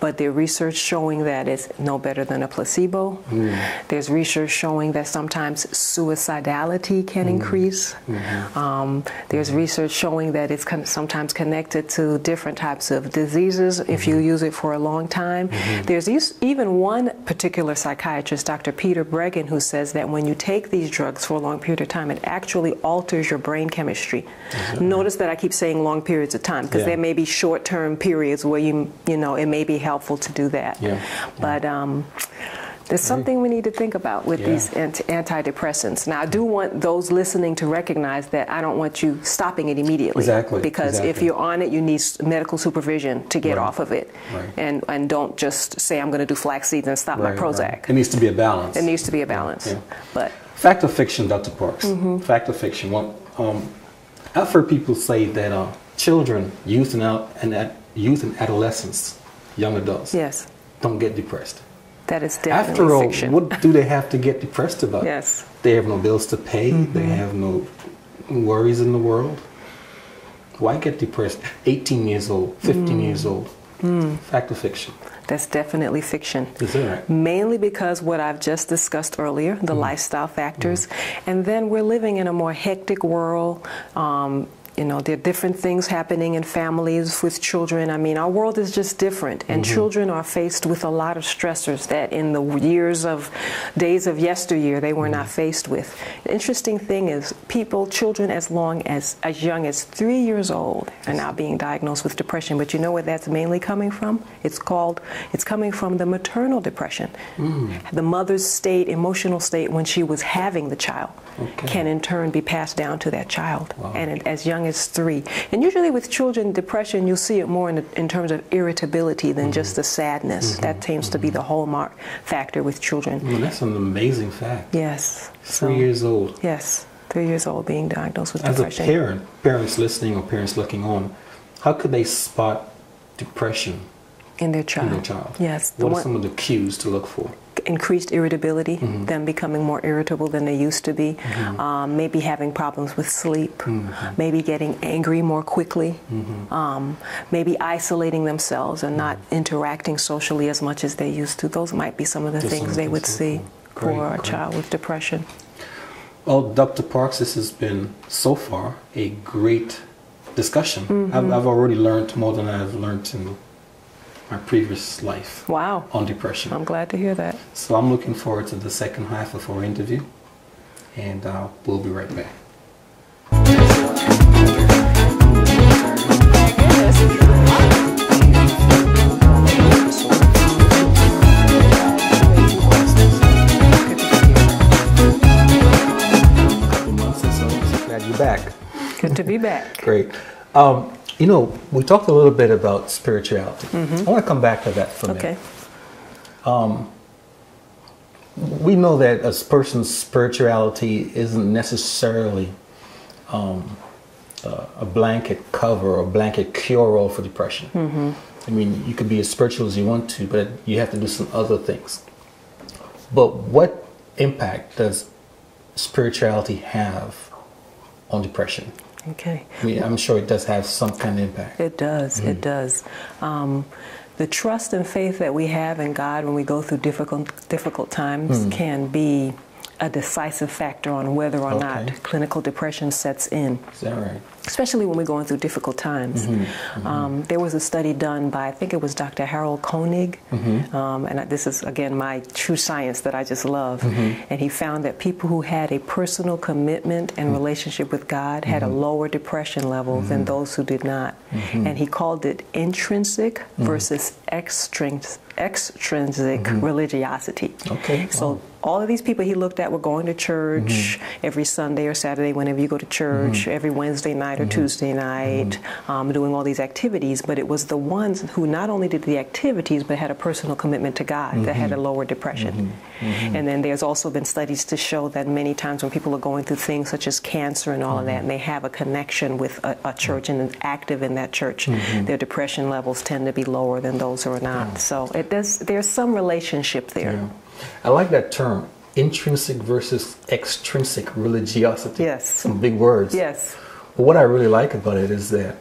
but there's research showing that it's no better than a placebo. There's research showing that sometimes suicidality can increase. There's research showing that it's sometimes connected to different types of diseases if you use it for a long time. There's even one particular psychiatrist, Dr. Peter Breggin, who says that when you take these drugs for a long period of time, it actually alters your brain chemistry. Notice that I keep saying long periods of time, because there may be short-term periods where you know, it may be helpful to do that. But there's something we need to think about with these antidepressants. Now, I do want those listening to recognize that I don't want you stopping it immediately. Because if you're on it, you need medical supervision to get off of it. And don't just say, I'm going to do flax seeds and stop my Prozac. It needs to be a balance. It needs to be a balance. But fact or fiction, Dr. Parks? Fact or fiction? Well, I've heard people say that children, youth and adolescents, young adults, don't get depressed. That is definitely After all, fiction. what do they have to get depressed about? They have no bills to pay. They have no worries in the world. Why get depressed? 18 years old, 15 years old. Fact or fiction? That's definitely fiction. Is that right? Mainly because what I've just discussed earlier, the lifestyle factors. And then we're living in a more hectic world. You know, there are different things happening in families with children. I mean, our world is just different, and children are faced with a lot of stressors that in the days of yesteryear, they were not faced with. The interesting thing is children as young as 3 years old are now being diagnosed with depression. But you know where that's mainly coming from? It's coming from the maternal depression. The mother's emotional state when she was having the child can in turn be passed down to that child. And as young as 3. And usually with children, depression, you'll see it more in terms of irritability than just the sadness. That tends to be the hallmark factor with children. Well, that's an amazing fact. Yes. 3 years old. Yes, 3 years old being diagnosed with depression. As a parents listening or parents looking on, how could they spot depression in their child? Yes. What are some of the cues to look for? Increased irritability, them becoming more irritable than they used to be, maybe having problems with sleep, maybe getting angry more quickly, maybe isolating themselves and not interacting socially as much as they used to. Those might be some of the things they would see for a child with depression. Well, Dr. Parks, this has been so far a great discussion. I've already learned more than I've learned in my previous life on depression. I'm glad to hear that. So I'm looking forward to the second half of our interview, and we'll be right back. Glad you're back. Good to be back. Great. You know, we talked a little bit about spirituality. I want to come back to that for a minute. We know that a person's spirituality isn't necessarily a blanket cover or a blanket cure-all for depression. I mean, you could be as spiritual as you want to, but you have to do some other things. But what impact does spirituality have on depression? Okay. I mean, I'm sure it does have some kind of impact. It does. It does. The trust and faith that we have in God when we go through difficult times can be a decisive factor on whether or not clinical depression sets in. Is that right? Especially when we're going through difficult times. There was a study done by, I think it was Dr. Harold Koenig, and this is, again, my true science that I just love, and he found that people who had a personal commitment and relationship with God had a lower depression level than those who did not. And he called it intrinsic versus extrinsic religiosity. So all of these people he looked at were going to church every Sunday or Saturday, whenever you go to church, every Wednesday night or Tuesday night, doing all these activities. But it was the ones who not only did the activities, but had a personal commitment to God that had a lower depression. And then there's also been studies to show that many times when people are going through things such as cancer and all of that, and they have a connection with a church and is active in that church, their depression levels tend to be lower than those who are not. So there's some relationship there. I like that term, intrinsic versus extrinsic religiosity. Some big words. But what I really like about it is that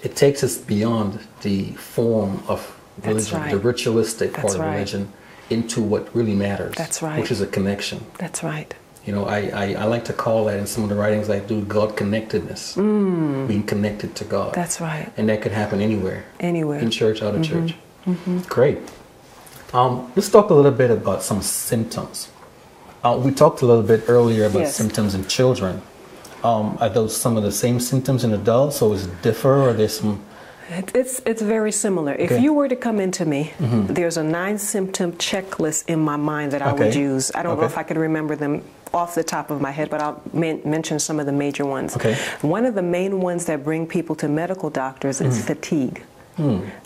it takes us beyond the form of religion, right. the ritualistic part That's of right. religion, into what really matters. That's right. Which is a connection. That's right. You know, I like to call that in some of the writings I do God connectedness, being connected to God. That's right. And that could happen anywhere. Anywhere. In church, out of church. Great. Let's talk a little bit about some symptoms. We talked a little bit earlier about Yes. symptoms in children. Are those some of the same symptoms in adults, or is it differ, or there's some? It's very similar. If Okay. you were to come into me, there's a 9-symptom checklist in my mind that I would Okay. use. I don't know Okay. if I could remember them off the top of my head, but I'll mention some of the major ones. Okay. One of the main ones that bring people to medical doctors is fatigue.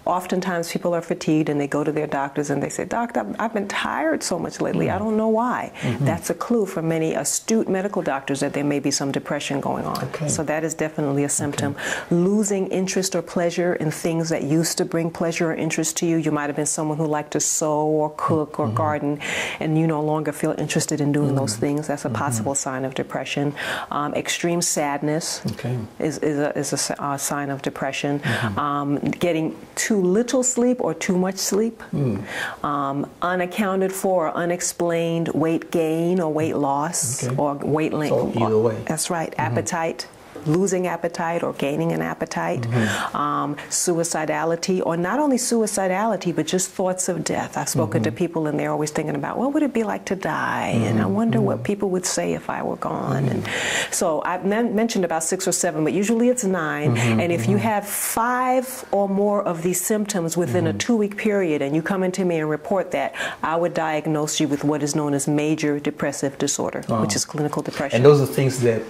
Oftentimes people are fatigued and they go to their doctors and they say, Doctor, I've been tired so much lately. I don't know why. That's a clue for many astute medical doctors that there may be some depression going on. Okay. So that is definitely a symptom. Losing interest or pleasure in things that used to bring pleasure or interest to you. You might have been someone who liked to sew or cook or garden, and you no longer feel interested in doing those things. That's a possible sign of depression. Extreme sadness Okay. is a sign of depression. Getting too little sleep or too much sleep. Unaccounted for or unexplained weight gain or weight loss Okay. or weight length. So either way. That's right. Appetite. Losing appetite or gaining an appetite, suicidality, or not only suicidality, but just thoughts of death. I've spoken to people and they're always thinking about, what would it be like to die? And I wonder what people would say if I were gone. And so I've mentioned about 6 or 7, but usually it's 9. And if you have 5 or more of these symptoms within a 2-week period and you come into me and report that, I would diagnose you with what is known as major depressive disorder, which is clinical depression. And those are things that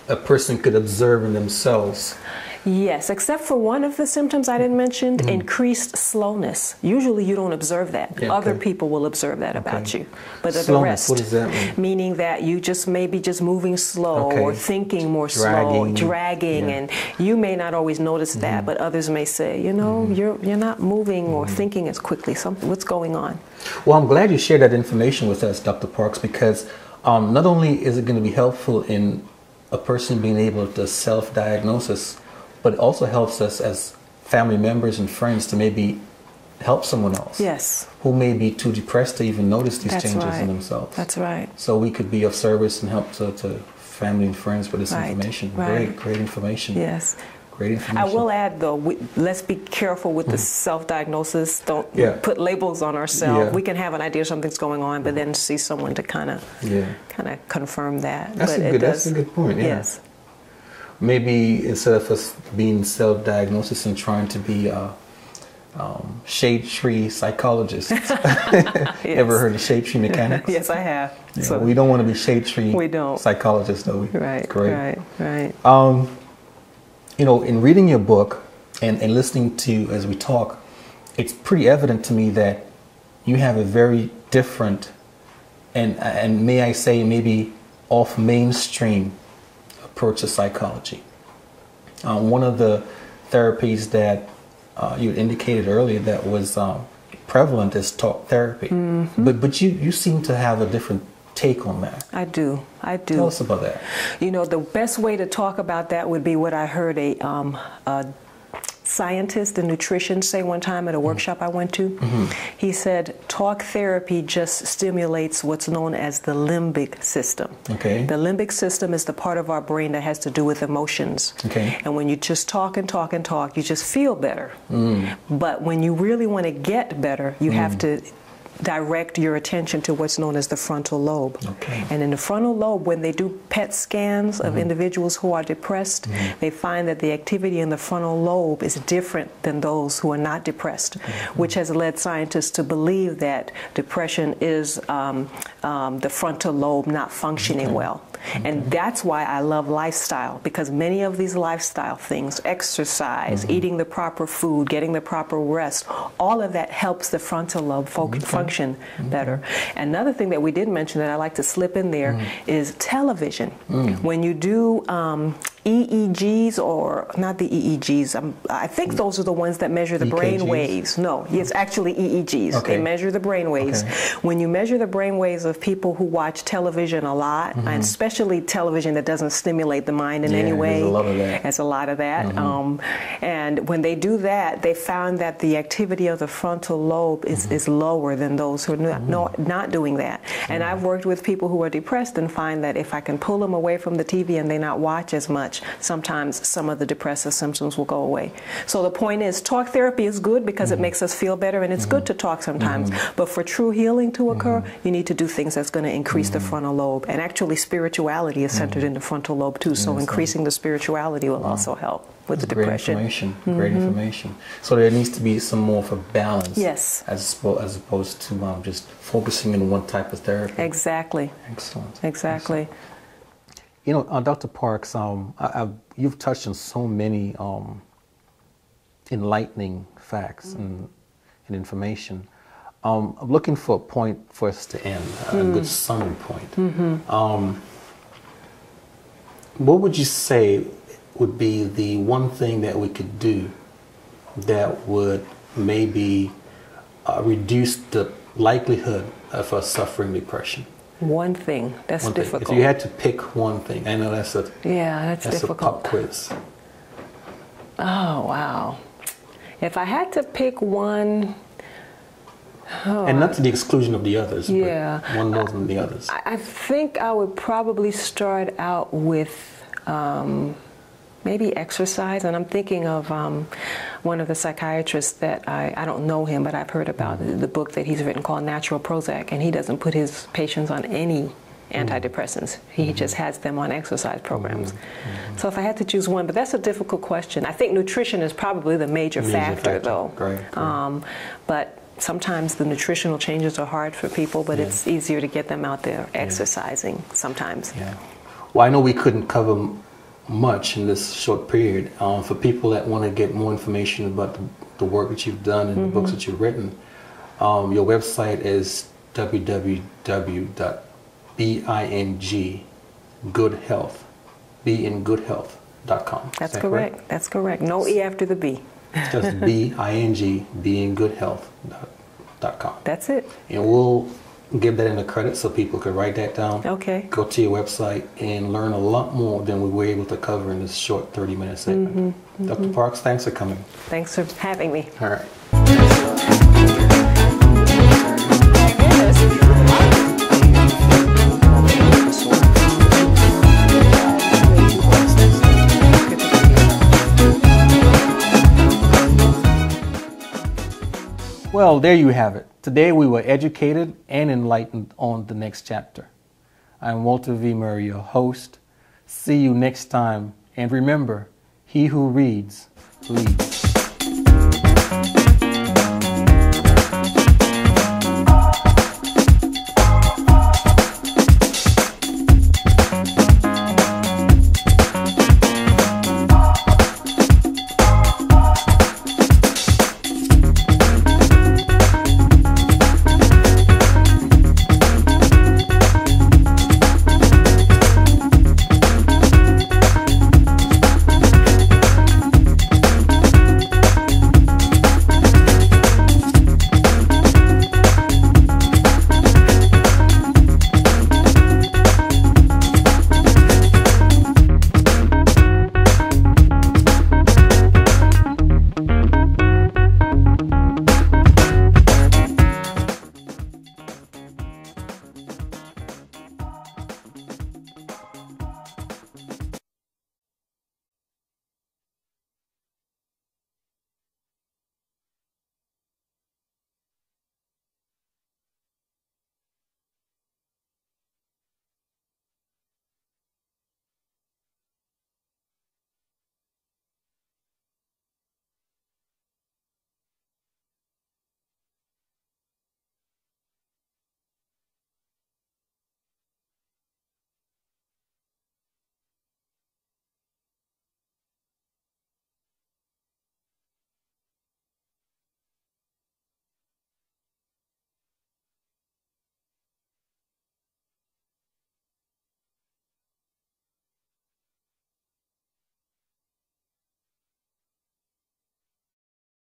a person could observe in themselves. Yes, except for one of the symptoms I didn't mention, increased slowness. Usually you don't observe that. Yeah, Other okay. people will observe that about you. But the Slowness, rest, what does that mean? meaning that you just may be just moving slow Okay. or thinking more Dragging. dragging, Yeah. and you may not always notice that, but others may say, you know, you're not moving or thinking as quickly. What's going on? Well, I'm glad you shared that information with us, Dr. Parks, because not only is it going to be helpful in a person being able to self-diagnosis, but it also helps us as family members and friends to maybe help someone else Yes, who may be too depressed to even notice these that's changes right. in themselves. That's right. So we could be of service and help to family and friends with this Right, information. right. Great information. Yes. Great information. I will add, though, let's be careful with the self-diagnosis. Don't Yeah. put labels on ourselves. Yeah. We can have an idea something's going on, but then see someone to kind of confirm that. That's but that's a good point. Yeah. Yes. Maybe instead of us being self-diagnosis and trying to be shade tree psychologists. Ever heard of shade tree mechanics? Yes, I have. Yeah, So we don't want to be shade tree We don't. psychologists, though. right, Great. right. You know, in reading your book and listening to you as we talk, it's pretty evident to me that you have a very different and may I say maybe off mainstream approach to psychology. One of the therapies that you indicated earlier that was prevalent is talk therapy, but you seem to have a different take on that. I do. Tell us about that. You know, the best way to talk about that would be what I heard a scientist in nutrition say one time at a workshop I went to. He said, talk therapy just stimulates what's known as the limbic system. Okay. The limbic system is the part of our brain that has to do with emotions. Okay. And when you just talk and talk and talk, you just feel better. But when you really want to get better, you have to direct your attention to what's known as the frontal lobe. Okay. And in the frontal lobe, when they do PET scans of individuals who are depressed, they find that the activity in the frontal lobe is different than those who are not depressed, which has led scientists to believe that depression is the frontal lobe not functioning well. And that's why I love lifestyle, because many of these lifestyle things, exercise, eating the proper food, getting the proper rest, all of that helps the frontal lobe function better. Another thing that we did mention that I like to slip in there is television. When you do EEGs, or not the EEGs. I think those are the ones that measure the brain EKGs? waves. No, it's actually EEGs. Okay. They measure the brain waves. Okay. When you measure the brain waves of people who watch television a lot, and especially television that doesn't stimulate the mind in any way, there's a lot of that. there's a lot of that. And when they do that, they found that the activity of the frontal lobe is lower than those who are not doing that. And I've worked with people who are depressed and find that if I can pull them away from the TV and they not watch as much, sometimes some of the depressive symptoms will go away. So the point is, talk therapy is good because it makes us feel better, and it's good to talk sometimes. But for true healing to occur, you need to do things that's going to increase the frontal lobe. And actually, spirituality is centered in the frontal lobe too. So increasing the spirituality will also help with the depression. Great information. So there needs to be some more of a balance. Yes. As opposed to just focusing on one type of therapy. Exactly. Excellent. Exactly. Excellent. You know, Dr. Parks, you've touched on so many enlightening facts and information. I'm looking for a point for us to end, a good summary point. What would you say would be the one thing that we could do that would maybe reduce the likelihood of us suffering depression? One thing. That's difficult. If you had to pick one thing, I know that's that's difficult. a pop quiz. Oh, wow. If I had to pick one... and not to the exclusion of the others, yeah, but one more than the others. I think I would probably start out with maybe exercise. And I'm thinking of one of the psychiatrists that I don't know him, but I've heard about the book that he's written called Natural Prozac, and he doesn't put his patients on any antidepressants. He just has them on exercise programs. So if I had to choose one, but that's a difficult question. I think nutrition is probably the major factor, though. Great. But sometimes the nutritional changes are hard for people, but it's easier to get them out there exercising sometimes. Yeah. Well, I know we couldn't cover much in this short period. For people that want to get more information about the work that you've done and the books that you've written, your website is www.binggoodhealth.com. That's correct. That's correct. No E after the B. Just binggoodhealth.com. That's it. And we'll give that in the credit so people can write that down. Okay. Go to your website and learn a lot more than we were able to cover in this short 30-minute segment. Dr. Parks, thanks for coming. Thanks for having me. All right. Well, there you have it. Today we were educated and enlightened on the next chapter. I'm Walter V. Murray, your host. See you next time. And remember, he who reads, leads.